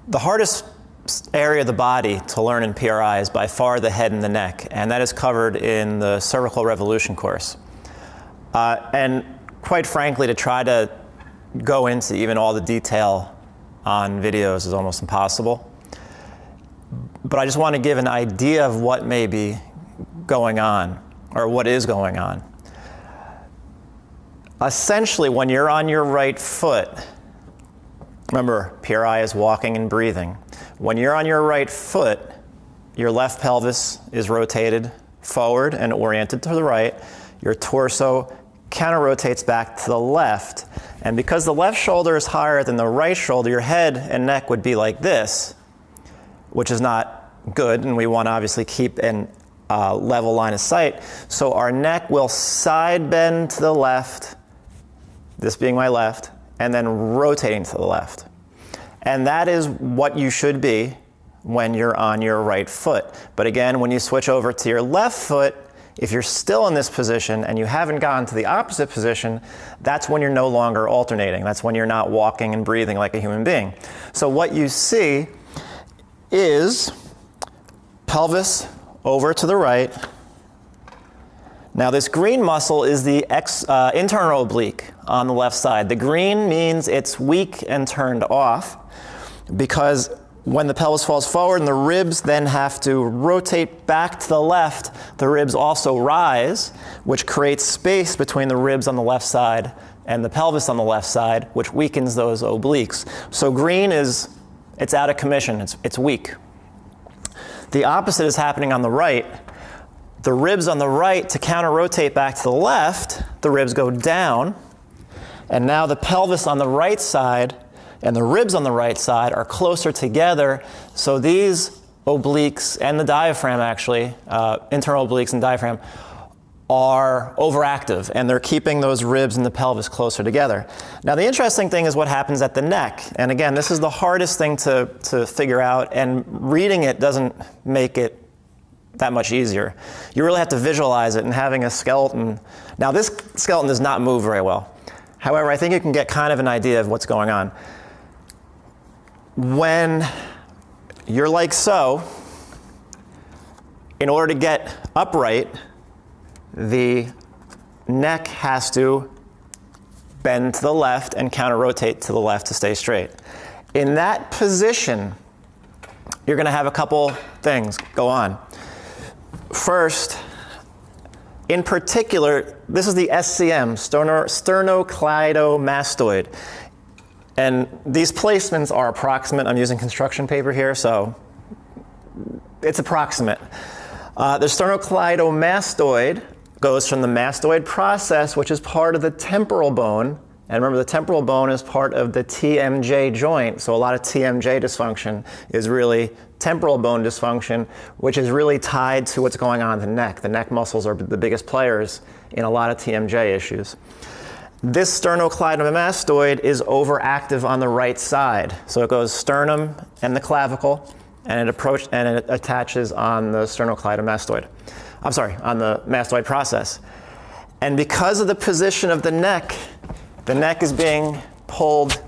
The hardest area of the body to learn in PRI is by far the head and the neck, and that is covered in the cervical revolution course. And quite frankly, to try to go into even all the detail on videos is almost impossible. But I just want to give an idea of what may be going on, or what is going on. Essentially, when you're on your right foot, remember, PRI is walking and breathing. When you're on your right foot, your left pelvis is rotated forward and oriented to the right. Your torso counter-rotates back to the left. And because the left shoulder is higher than the right shoulder, your head and neck would be like this, which is not good, and we want to obviously keep an level line of sight. So our neck will side bend to the left, this being my left, and then rotating to the left. And that is what you should be when you're on your right foot. But again, when you switch over to your left foot, if you're still in this position and you haven't gotten to the opposite position, that's when you're no longer alternating. That's when you're not walking and breathing like a human being. So what you see is pelvis over to the right. Now this green muscle is the internal oblique on the left side. The green means it's weak and turned off, because when the pelvis falls forward and the ribs then have to rotate back to the left, the ribs also rise, which creates space between the ribs on the left side and the pelvis on the left side, which weakens those obliques. So green is, it's out of commission, it's weak. The opposite is happening on the right. The ribs on the right, to counter-rotate back to the left, the ribs go down, and now the pelvis on the right side and the ribs on the right side are closer together, so these obliques and the diaphragm actually, internal obliques and diaphragm, are overactive, and they're keeping those ribs and the pelvis closer together. Now the interesting thing is what happens at the neck, and again, this is the hardest thing to figure out, and reading it doesn't make it that much easier. You really have to visualize it, and having a skeleton. Now this skeleton does not move very well. However, I think you can get kind of an idea of what's going on. When you're like so, in order to get upright, the neck has to bend to the left and counter-rotate to the left to stay straight. In that position, you're going to have a couple things go on. First, in particular, this is the SCM, sternocleidomastoid. And these placements are approximate. I'm using construction paper here, so it's approximate. The sternocleidomastoid goes from the mastoid process, which is part of the temporal bone. And remember, the temporal bone is part of the TMJ joint. So a lot of TMJ dysfunction is really temporal bone dysfunction, which is really tied to what's going on in the neck. The neck muscles are the biggest players in a lot of TMJ issues. This sternocleidomastoid is overactive on the right side. So it goes sternum and the clavicle, and it attaches on the sternocleidomastoid. I'm sorry, on the mastoid process. And because of the position of the neck is being pulled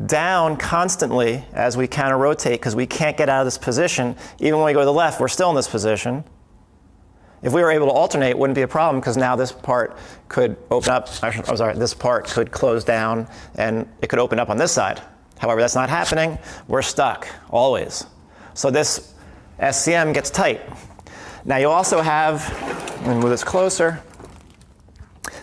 down constantly as we counter-rotate, because we can't get out of this position. Even when we go to the left, we're still in this position. If we were able to alternate, it wouldn't be a problem, because now this part could open up, this part could close down, and it could open up on this side. However, that's not happening. We're stuck, always. So this SCM gets tight. Now you also have, let me move this closer,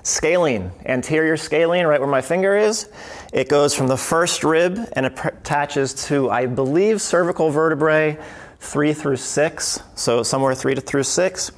scalene, anterior scalene, right where my finger is. It goes from the first rib and it attaches to, I believe, cervical vertebrae 3 through 6, so somewhere 3 through 6.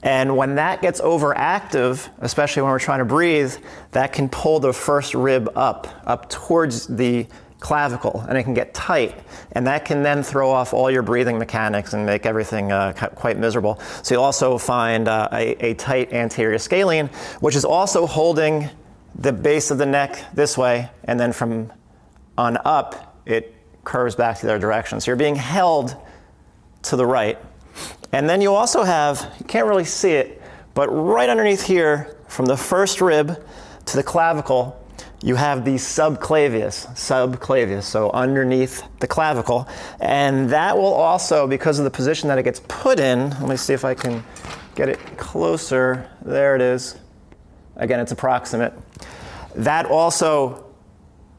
And when that gets overactive, especially when we're trying to breathe, that can pull the first rib up towards the clavicle, and it can get tight, and that can then throw off all your breathing mechanics and make everything quite miserable. So you'll also find a tight anterior scalene, which is also holding the base of the neck this way, and then from on up, it curves back to the other direction. So you're being held to the right. And then you also have, you can't really see it, but right underneath here, from the first rib to the clavicle, you have the subclavius, so underneath the clavicle. And that will also, because of the position that it gets put in, let me see if I can get it closer. There it is. Again, it's approximate. That also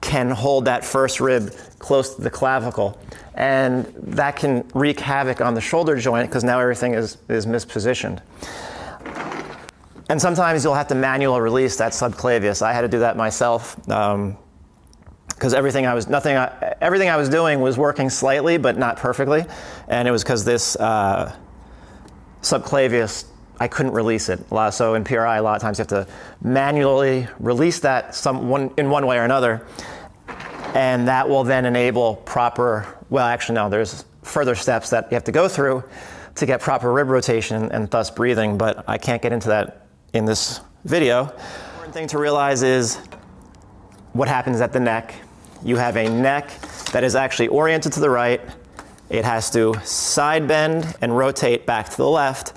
can hold that first rib close to the clavicle. And that can wreak havoc on the shoulder joint because now everything is mispositioned. And sometimes you'll have to manually release that subclavius. I had to do that myself because everything I was doing was working slightly but not perfectly, and it was because this subclavius, I couldn't release it. So in PRI, a lot of times you have to manually release that in one way or another, and that will then enable proper. Well, actually, no. There's further steps that you have to go through to get proper rib rotation and thus breathing, but I can't get into that in this video. The important thing to realize is what happens at the neck. You have a neck that is actually oriented to the right. It has to side bend and rotate back to the left,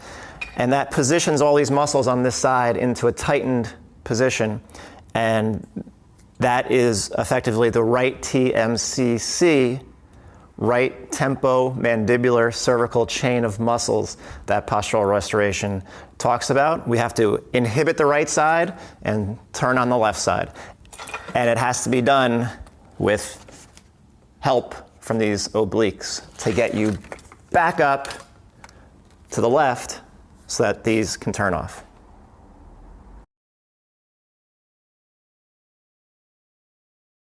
and that positions all these muscles on this side into a tightened position, and that is effectively the right TMCC, right tempo-mandibular cervical chain of muscles that postural restoration talks about. We have to inhibit the right side and turn on the left side. And it has to be done with help from these obliques to get you back up to the left so that these can turn off.